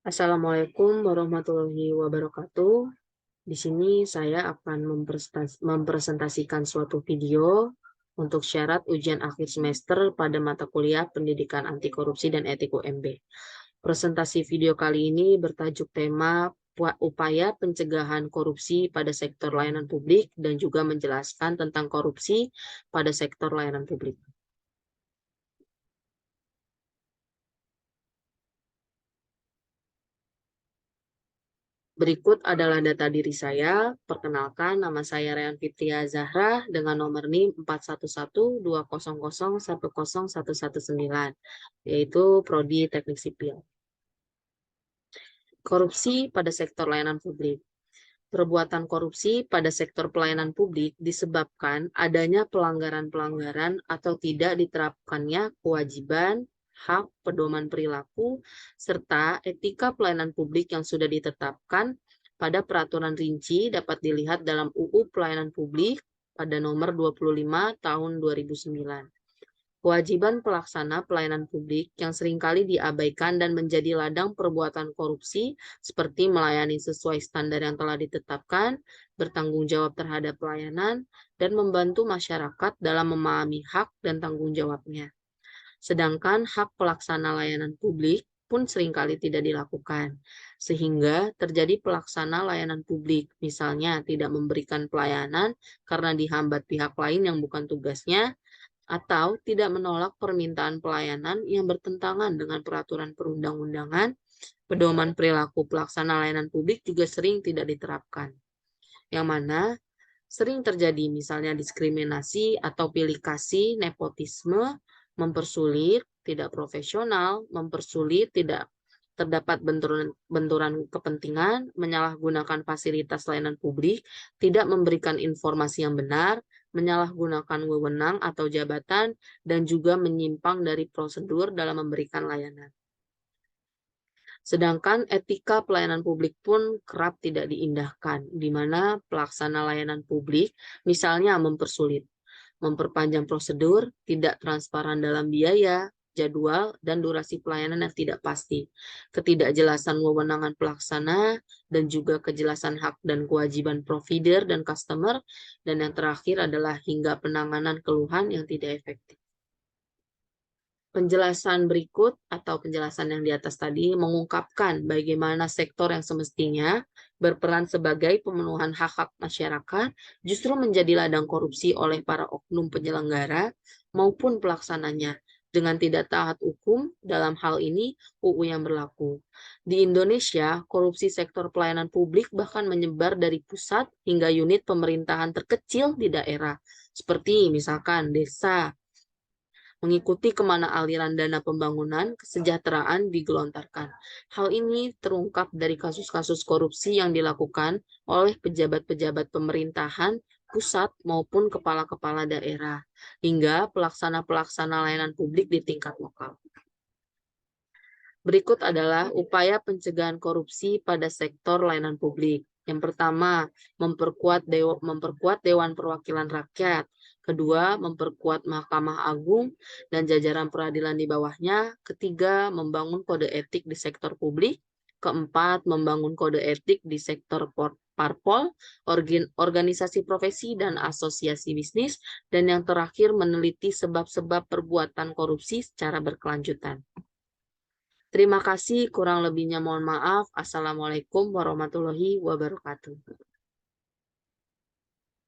Assalamualaikum warahmatullahi wabarakatuh. Di sini saya akan mempresentasikan suatu video untuk syarat ujian akhir semester pada mata kuliah Pendidikan Anti Korupsi dan Etik UMB. Presentasi video kali ini bertajuk tema upaya pencegahan korupsi pada sektor layanan publik dan juga menjelaskan tentang korupsi pada sektor layanan publik. Berikut adalah data diri saya. Perkenalkan, nama saya Rehan Fitria Zahra dengan nomor NIM 41120010119, yaitu Prodi Teknik Sipil. Korupsi pada sektor layanan publik. Perbuatan korupsi pada sektor pelayanan publik disebabkan adanya pelanggaran-pelanggaran atau tidak diterapkannya kewajiban, hak, pedoman perilaku, serta etika pelayanan publik yang sudah ditetapkan pada peraturan rinci dapat dilihat dalam UU Pelayanan Publik pada nomor 25 tahun 2009. Kewajiban pelaksana pelayanan publik yang seringkali diabaikan dan menjadi ladang perbuatan korupsi seperti melayani sesuai standar yang telah ditetapkan, bertanggung jawab terhadap pelayanan, dan membantu masyarakat dalam memahami hak dan tanggung jawabnya. Sedangkan hak pelaksana layanan publik pun seringkali tidak dilakukan, sehingga terjadi pelaksana layanan publik, misalnya tidak memberikan pelayanan karena dihambat pihak lain yang bukan tugasnya, atau tidak menolak permintaan pelayanan yang bertentangan dengan peraturan perundang-undangan, pedoman perilaku pelaksana layanan publik juga sering tidak diterapkan. Yang mana sering terjadi misalnya diskriminasi atau pilih kasih, nepotisme, mempersulit, tidak profesional, mempersulit, tidak terdapat benturan kepentingan, menyalahgunakan fasilitas layanan publik, tidak memberikan informasi yang benar, menyalahgunakan wewenang atau jabatan, dan juga menyimpang dari prosedur dalam memberikan layanan. Sedangkan etika pelayanan publik pun kerap tidak diindahkan, di mana pelaksana layanan publik misalnya mempersulit, memperpanjang prosedur, tidak transparan dalam biaya, jadwal, dan durasi pelayanan yang tidak pasti, ketidakjelasan wewenangan pelaksana, dan juga kejelasan hak dan kewajiban provider dan customer, dan yang terakhir adalah hingga penanganan keluhan yang tidak efektif. Penjelasan berikut atau penjelasan yang di atas tadi mengungkapkan bagaimana sektor yang semestinya berperan sebagai pemenuhan hak-hak masyarakat justru menjadi ladang korupsi oleh para oknum penyelenggara maupun pelaksananya dengan tidak taat hukum dalam hal ini UU yang berlaku. Di Indonesia, korupsi sektor pelayanan publik bahkan menyebar dari pusat hingga unit pemerintahan terkecil di daerah, seperti misalkan desa, mengikuti kemana aliran dana pembangunan kesejahteraan digelontarkan. Hal ini terungkap dari kasus-kasus korupsi yang dilakukan oleh pejabat-pejabat pemerintahan pusat maupun kepala-kepala daerah, hingga pelaksana-pelaksana layanan publik di tingkat lokal. Berikut adalah upaya pencegahan korupsi pada sektor layanan publik. Yang pertama, memperkuat Dewan Perwakilan Rakyat. Kedua, memperkuat Mahkamah Agung dan jajaran peradilan di bawahnya. Ketiga, membangun kode etik di sektor publik. Keempat, membangun kode etik di sektor parpol, organisasi profesi, dan asosiasi bisnis. Dan yang terakhir, meneliti sebab-sebab perbuatan korupsi secara berkelanjutan. Terima kasih, kurang lebihnya mohon maaf. Assalamualaikum warahmatullahi wabarakatuh.